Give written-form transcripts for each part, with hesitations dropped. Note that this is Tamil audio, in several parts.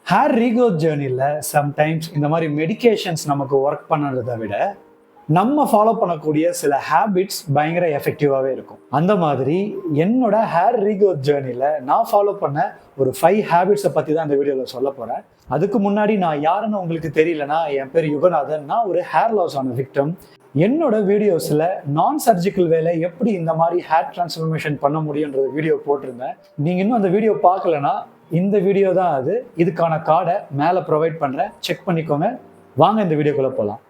ஹேர் ரீக்ரோத் ஜேர்னியில் சம்டைம்ஸ் இந்த மாதிரி மெடிகேஷன்ஸ் நமக்கு ஒர்க் பண்ணுறதை விட நம்ம ஃபாலோ பண்ணக்கூடிய சில ஹேபிட்ஸ் பயங்கர எஃபெக்டிவாகவே இருக்கும். அந்த மாதிரி என்னோட ஹேர் ரீக்ரோத் ஜேர்னியில் நான் ஃபாலோ பண்ண ஒரு 5 ஹேபிட்ஸை பற்றி தான் இந்த வீடியோவில் சொல்ல போகிறேன். அதுக்கு முன்னாடி நான் யாருன்னு உங்களுக்கு தெரியலனா, என் பேர் யுகநாதன். நான் ஒரு ஹேர் லாஸ் ஆன விக்டம். என்னோட வீடியோஸில் நான் சர்ஜிக்கல் வேலை எப்படி இந்த மாதிரி ஹேர் டிரான்ஸ்ஃபர்மேஷன் பண்ண முடியுன்றது வீடியோ போட்டிருந்தேன். நீங்கள் இன்னும் அந்த வீடியோ பார்க்கலனா இந்த வீடியோ தான் அது. இதுக்கான கார்டை மேலே ப்ரொவைட் பண்ணுறேன், செக் பண்ணிக்கோங்க. வாங்க இந்த வீடியோக்குள்ளே போகலாம்.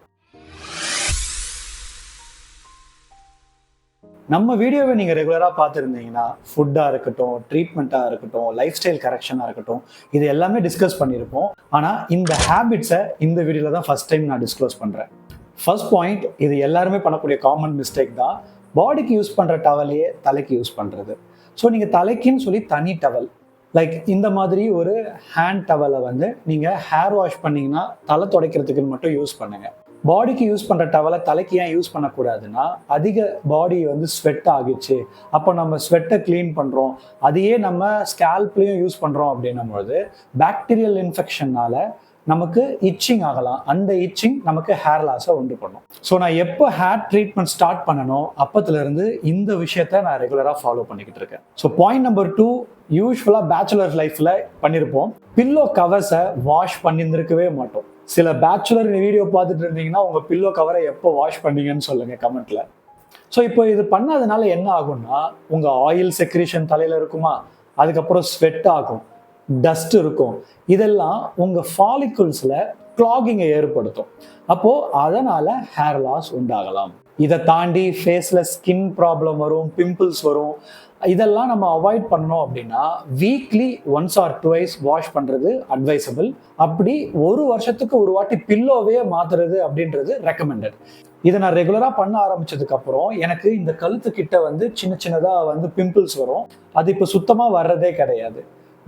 நம்ம வீடியோவை நீங்கள் ரெகுலராக பார்த்துருந்தீங்கன்னா ஃபுட்டாக இருக்கட்டும், ட்ரீட்மெண்ட்டாக இருக்கட்டும், லைஃப் ஸ்டைல் கரெக்ஷனாக இருக்கட்டும், இது எல்லாமே டிஸ்கஸ் பண்ணியிருப்போம். ஆனால் இந்த ஹேபிட்ஸை இந்த வீடியோவில் தான் ஃபஸ்ட் டைம் நான் டிஸ்க்ளோஸ் பண்ணுறேன். ஃபர்ஸ்ட் பாயிண்ட், இது எல்லாருமே பண்ணக்கூடிய காமன் மிஸ்டேக் தான். பாடிக்கு யூஸ் பண்ணுற டவலையே தலைக்கு யூஸ் பண்ணுறது. ஸோ நீங்கள் தலைக்குன்னு சொல்லி தனி டவல், லைக் இந்த மாதிரி ஒரு ஹேண்ட் டவலை வந்து நீங்கள் ஹேர் வாஷ் பண்ணிங்கன்னா தலை துடைக்கிறதுக்குன்னு மட்டும் யூஸ் பண்ணுங்கள். பாடிக்கு யூஸ் பண்ணுற டவலை தலைக்கு ஏன் யூஸ் பண்ணக்கூடாதுன்னா, அதிக பாடி வந்து ஸ்வெட் ஆகிடுச்சு, அப்போ நம்ம ஸ்வெட்டை க்ளீன் பண்ணுறோம், அதையே நம்ம ஸ்கேல்ப்லேயும் யூஸ் பண்ணுறோம் அப்படின்னும்போது பாக்டீரியல் இன்ஃபெக்ஷனால் நமக்கு இச்சிங் ஆகலாம். அந்த இச்சிங் நமக்கு ஹேர் லாஸை உண்டு பண்ணும். ஸோ நான் எப்போ ஹேர் ட்ரீட்மெண்ட் ஸ்டார்ட் பண்ணணும் அப்போத்துலேருந்து இந்த விஷயத்த நான் ரெகுலராக ஃபாலோ பண்ணிக்கிட்டு இருக்கேன். ஸோ பாயிண்ட் நம்பர் 2, யூஸ்வலாக பேச்சுலர் லைஃப்பில் பண்ணியிருப்போம், பில்லோ கவர்ஸை வாஷ் பண்ணியிருந்திருக்கவே மாட்டோம். சில பேச்சுலர் வீடியோ பார்த்துட்டு இருந்தீங்கன்னா உங்கள் பில்லோ கவரை எப்போ வாஷ் பண்ணீங்கன்னு சொல்லுங்கள் கமெண்ட்டில். ஸோ இப்போ இது பண்ணாதனால என்ன ஆகும்னா, உங்கள் ஆயில் செக்ரீஷன் தலையில் இருக்குமா, அதுக்கப்புறம் ஸ்வெட் ஆகும், டஸ்ட் இருக்கும், இதெல்லாம் உங்கள் ஃபாலிகுல்ஸில் கிளாகிங்கை ஏற்படுத்தும். அப்போது அதனால் ஹேர் லாஸ் உண்டாகலாம். இதை தாண்டி ஃபேஸில் ஸ்கின் ப்ராப்ளம் வரும், பிம்பிள்ஸ் வரும். இதெல்லாம் நம்ம அவாய்ட் பண்ணோம் அப்படின்னா வீக்லி 1 or 2 வாஷ் பண்ணுறது அட்வைசபிள். அப்படி ஒரு வருஷத்துக்கு ஒரு வாட்டி பில்லோவே மாற்றுறது அப்படின்றது ரெக்கமெண்டட். இதை நான் ரெகுலராக பண்ண ஆரம்பிச்சதுக்கப்புறம் எனக்கு இந்த கழுத்துக்கிட்ட வந்து சின்ன சின்னதாக வந்து பிம்பிள்ஸ் வரும். அது இப்போ சுத்தமாக வர்றதே கிடையாது.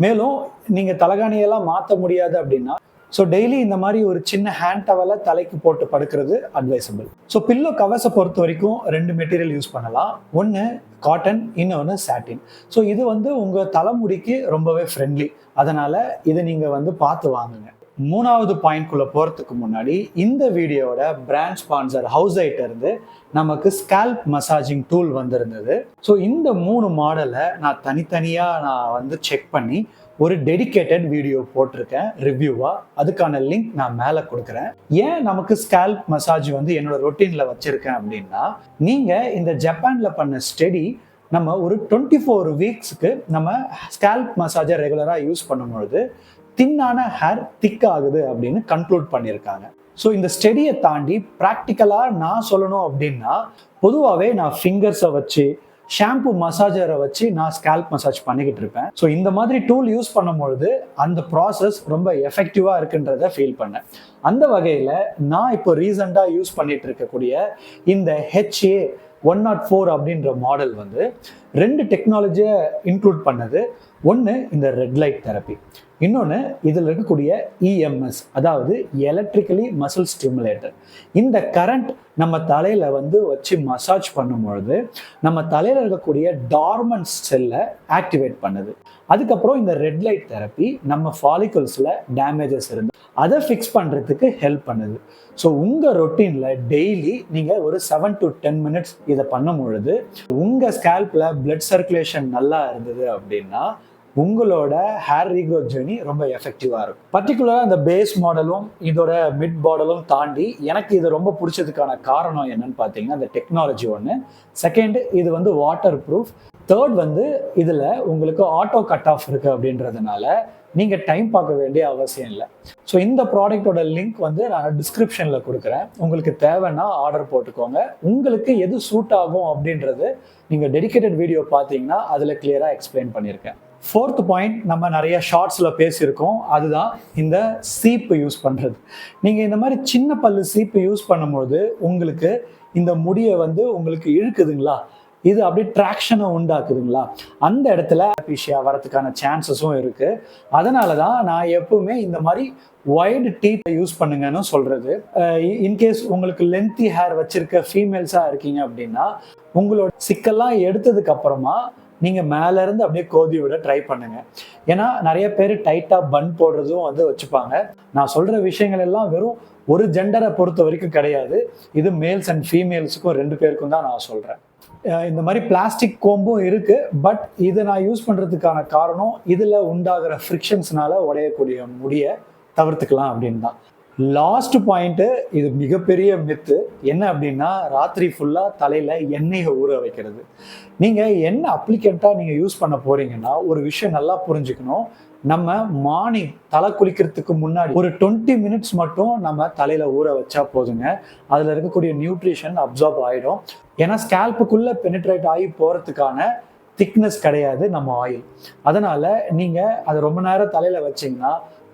மேலும் நீங்கள் தலகாணியெல்லாம் மாற்ற முடியாது அப்படின்னா ஸோ டெய்லி இந்த மாதிரி ஒரு சின்ன ஹேண்ட் டவலை தலைக்கு போட்டு படுக்கிறது அட்வைசபிள். ஸோ பில்லோ கவர்ஸை பொறுத்த வரைக்கும் 2 மெட்டீரியல் யூஸ் பண்ணலாம். ஒன்று காட்டன், இன்னொன்று சாட்டின். ஸோ இது வந்து உங்கள் தலைமுடிக்கு ரொம்பவே ஃப்ரெண்ட்லி, அதனால் இதை நீங்கள் வந்து பார்த்து வாங்குங்க. 3வது பாயிண்ட்குள்ளே போகிறதுக்கு முன்னாடி இந்த வீடியோட பிராண்ட் ஸ்பான்சர் ஹவுஸ்ஐட்ட இருந்து நமக்கு ஸ்கேல்ப் மசாஜிங் டூல் வந்திருந்தது. ஸோ இந்த 3 மாடலை நான் தனித்தனியாக வந்து செக் பண்ணி ஒரு டெடிகேட்டட் வீடியோ போட்டிருக்கேன் ரிவ்யூவாக. அதுக்கான லிங்க் நான் மேலே கொடுக்குறேன். ஏன் நமக்கு ஸ்கேல்ப் மசாஜ் வந்து என்னோட ரொட்டீனில் வச்சுருக்கேன் அப்படின்னா, நீங்கள் இந்த ஜப்பானில் பண்ண ஸ்டடி நம்ம ஒரு 24 வீக்ஸுக்கு நம்ம ஸ்கேல்ப் மசாஜை ரெகுலராக யூஸ் பண்ணும்பொழுது தின்னான ஹேர் திக் ஆகுது அப்படின்னு கன்க்ளூட் பண்ணியிருக்காங்க. ஸோ இந்த ஸ்டடியை தாண்டி ப்ராக்டிக்கலாக நான் சொல்லணும் அப்படின்னா, பொதுவாகவே நான் ஃபிங்கர்ஸை வச்சு ஷாம்பு மசாஜரை வச்சு நான் ஸ்கேல்ப் மசாஜ் பண்ணிக்கிட்டு இருப்பேன். ஸோ இந்த மாதிரி டூல் யூஸ் பண்ணும்பொழுது அந்த ப்ராசஸ் ரொம்ப எஃபெக்டிவாக இருக்குன்றத ஃபீல் பண்ணேன். அந்த வகையில் நான் இப்போ ரீசெண்டாக யூஸ் பண்ணிட்டு இருக்கக்கூடிய இந்த HA104 அப்படின்ற மாடல் வந்து 2 டெக்னாலஜியை இன்க்ளூட் பண்ணது. ஒன்று இந்த ரெட் லைட் தெரப்பி, இன்னொன்று இதில் இருக்கக்கூடிய EMS, அதாவது எலக்ட்ரிக்கலி மசில் ஸ்டிமுலேட்டர். இந்த கரண்ட் நம்ம தலையில் வந்து வச்சு மசாஜ் பண்ணும்பொழுது நம்ம தலையில் இருக்கக்கூடிய டார்மன்ட் செல்லை ஆக்டிவேட் பண்ணுது. அதுக்கப்புறம் இந்த ரெட் லைட் தெரப்பி நம்ம ஃபாலிகல்ஸில் டேமேஜஸ் இருந்து அதை ஃபிக்ஸ் பண்ணுறதுக்கு ஹெல்ப் பண்ணுது. ஸோ உங்கள் ரொட்டீனில் டெய்லி நீங்கள் ஒரு 7 to 10 minutes இதை பண்ணும் பொழுது உங்கள் ஸ்கேல்பில் பிளட் சர்க்குலேஷன் நல்லா இருந்தது அப்படின்னா உங்களோட ஹேர் ரீக்ரோத் ஜேர்னி ரொம்ப எஃபெக்டிவாக இருக்கும். பர்டிகுலராக இந்த பேஸ் மாடலும் இதோட மிட் மாடலும் தாண்டி எனக்கு இது ரொம்ப பிடிச்சதுக்கான காரணம் என்னன்னு பார்த்தீங்கன்னா, இந்த டெக்னாலஜி ஒன்று. செகண்ட், இது வந்து வாட்டர் ப்ரூஃப். தேர்ட் வந்து இதில் உங்களுக்கு ஆட்டோ கட் ஆஃப் இருக்குது அப்படின்றதுனால நீங்கள் டைம் பார்க்க வேண்டிய அவசியம் இல்லை. ஸோ இந்த ப்ராடக்டோட லிங்க் வந்து நான் டிஸ்கிரிப்ஷனில் கொடுக்குறேன். உங்களுக்கு தேவைன்னா ஆர்டர் போட்டுக்கோங்க. உங்களுக்கு எது சூட் ஆகும் அப்படின்றது நீங்கள் டெடிகேட்டட் வீடியோ பார்த்தீங்கன்னா அதில் கிளியராக எக்ஸ்பிளைன் பண்ணியிருக்கேன். 4th பாயிண்ட், நம்ம நிறைய ஷார்ட்ஸில் பேசியிருக்கோம், அதுதான் இந்த சீப்பு யூஸ் பண்ணுறது. நீங்கள் இந்த மாதிரி சின்ன பல்லு சீப்பு யூஸ் பண்ணும்போது உங்களுக்கு இந்த முடியை வந்து உங்களுக்கு இழுக்குதுங்களா, இது அப்படியே ட்ராக்ஷனை உண்டாக்குதுங்களா, அந்த இடத்துல ஆலோபேஷியா வரதுக்கான சான்சஸும் இருக்குது. அதனால தான் நான் எப்பவுமே இந்த மாதிரி வைடு டீத் யூஸ் பண்ணுங்கன்னு சொல்கிறது. இன்கேஸ் உங்களுக்கு லென்த்தி ஹேர் வச்சுருக்க ஃபீமேல்ஸாக இருக்கீங்க அப்படின்னா உங்களோட சிக்கெல்லாம் எடுத்ததுக்கு அப்புறமா நீங்கள் மேலேருந்து அப்படியே கோதி விட ட்ரை பண்ணுங்கள். ஏன்னா நிறைய பேர் டைட்டாக பன் போடுறதும் வந்து வச்சுப்பாங்க. நான் சொல்கிற விஷயங்கள் எல்லாம் வெறும் ஒரு ஜெண்டரை பொறுத்த வரைக்கும் கிடையாது. இது மேல்ஸ் அண்ட் ஃபீமேல்ஸுக்கும் 2 பேருக்கும் தான் நான் சொல்கிறேன். இந்த மாதிரி பிளாஸ்டிக் கோம்பும் இருக்குது. பட் இதை நான் யூஸ் பண்ணுறதுக்கான காரணம் இதில் உண்டாகிற ஃப்ரிக்ஷன்ஸ்னால உடையக்கூடிய முடியை தவிர்த்துக்கலாம் அப்படின்னு தான். லாஸ்ட் பாயிண்ட்டு, இது மிகப்பெரிய மித்து என்ன அப்படின்னா, ராத்திரி ஃபுல்லாக தலையில் எண்ணெயை ஊற வைக்கிறது. நீங்கள் என்ன அப்ளிகண்ட்டாக நீங்கள் யூஸ் பண்ண போகிறீங்கன்னா ஒரு விஷயம் நல்லா புரிஞ்சுக்கணும். நம்ம மார்னிங் தலை குளிக்கிறதுக்கு முன்னாடி ஒரு 20 மினிட்ஸ் மட்டும் நம்ம தலையில் ஊற வச்சா போதுங்க. அதில் இருக்கக்கூடிய நியூட்ரிஷன் அப்சார்ப் ஆகிடும். ஏன்னா ஸ்கேல்ப்புக்குள்ளே பெனிட்ரேட் ஆகி போகிறதுக்கான திக்னஸ் கிடையாது நம்ம ஆயில். அதனால் நீங்கள் அதை ரொம்ப நேரம் தலையில் வச்சிங்கன்னா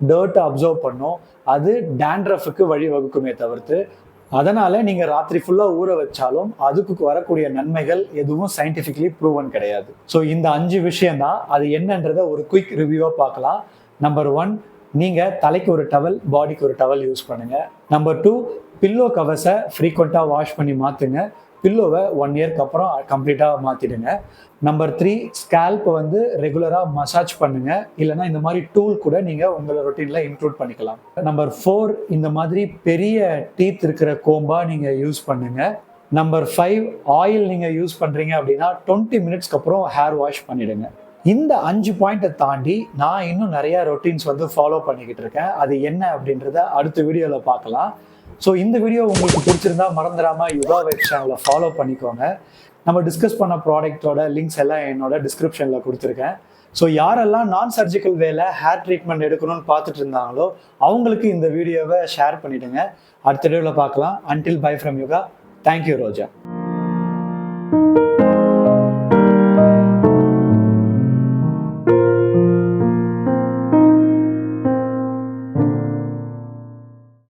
டர்ட்டை அப்சர்வ் பண்ணும். அது டேண்ட்ரஃபுக்கு வழி வகுக்குமே தவிர்த்து, அதனால் நீங்கள் ராத்திரி ஃபுல்லாக ஊற வச்சாலும் அதுக்கு வரக்கூடிய நன்மைகள் எதுவும் சயின்டிஃபிக்லி ப்ரூவன் கிடையாது. ஸோ இந்த 5 விஷயம் தான். அது என்னன்றதை ஒரு குயிக் ரிவ்யூவாக பார்க்கலாம். நம்பர் 1, நீங்கள் தலைக்கு ஒரு டவல், பாடிக்கு ஒரு டவல் யூஸ் பண்ணுங்கள். நம்பர் 2, பில்லோ கவர்ஸை ஃப்ரீக்வெண்ட்டாக வாஷ் பண்ணி மாற்றுங்க. பில்லோவை 1 இயர்க்கு அப்புறம் கம்ப்ளீட்டாக மாற்றிடுங்க. நம்பர் 3, ஸ்கேல்ப்பை வந்து ரெகுலராக மசாஜ் பண்ணுங்க. இல்லைனா இந்த மாதிரி டூல் கூட நீங்கள் உங்களோட ரொட்டீனில் இன்க்ளூட் பண்ணிக்கலாம். நம்பர் 4, இந்த மாதிரி பெரிய டீத் இருக்கிற கோம்பா நீங்கள் யூஸ் பண்ணுங்க. நம்பர் 5, ஆயில் நீங்கள் யூஸ் பண்ணுறீங்க அப்படின்னா 20 மினிட்ஸ்க்கு அப்புறம் ஹேர் வாஷ் பண்ணிடுங்க. இந்த 5 பாயிண்ட்டை தாண்டி நான் இன்னும் நிறையா ரொட்டீன்ஸ் வந்து ஃபாலோ பண்ணிக்கிட்டு இருக்கேன். அது என்ன அப்படின்றத அடுத்த வீடியோவில் பார்க்கலாம். ஸோ இந்த வீடியோ உங்களுக்கு பிடிச்சிருந்தா மறந்துடாமல் யுகா வைப்ஸ் சேனலை ஃபாலோ பண்ணிக்கோங்க. நம்ம டிஸ்கஸ் பண்ண ப்ராடக்ட்டோட லிங்க்ஸ் எல்லாம் என்னோட டிஸ்கிரிப்ஷனில் கொடுத்துருக்கேன். ஸோ யாரெல்லாம் நான் சர்ஜிக்கல் வேல ஹேர் ட்ரீட்மெண்ட் எடுக்கணும்னு பார்த்துட்டு இருந்தாங்களோ அவங்களுக்கு இந்த வீடியோவை ஷேர் பண்ணிவிடுங்க. அடுத்த வீடியோவில் பார்க்கலாம். Until by from Yuga. Thank you Roja.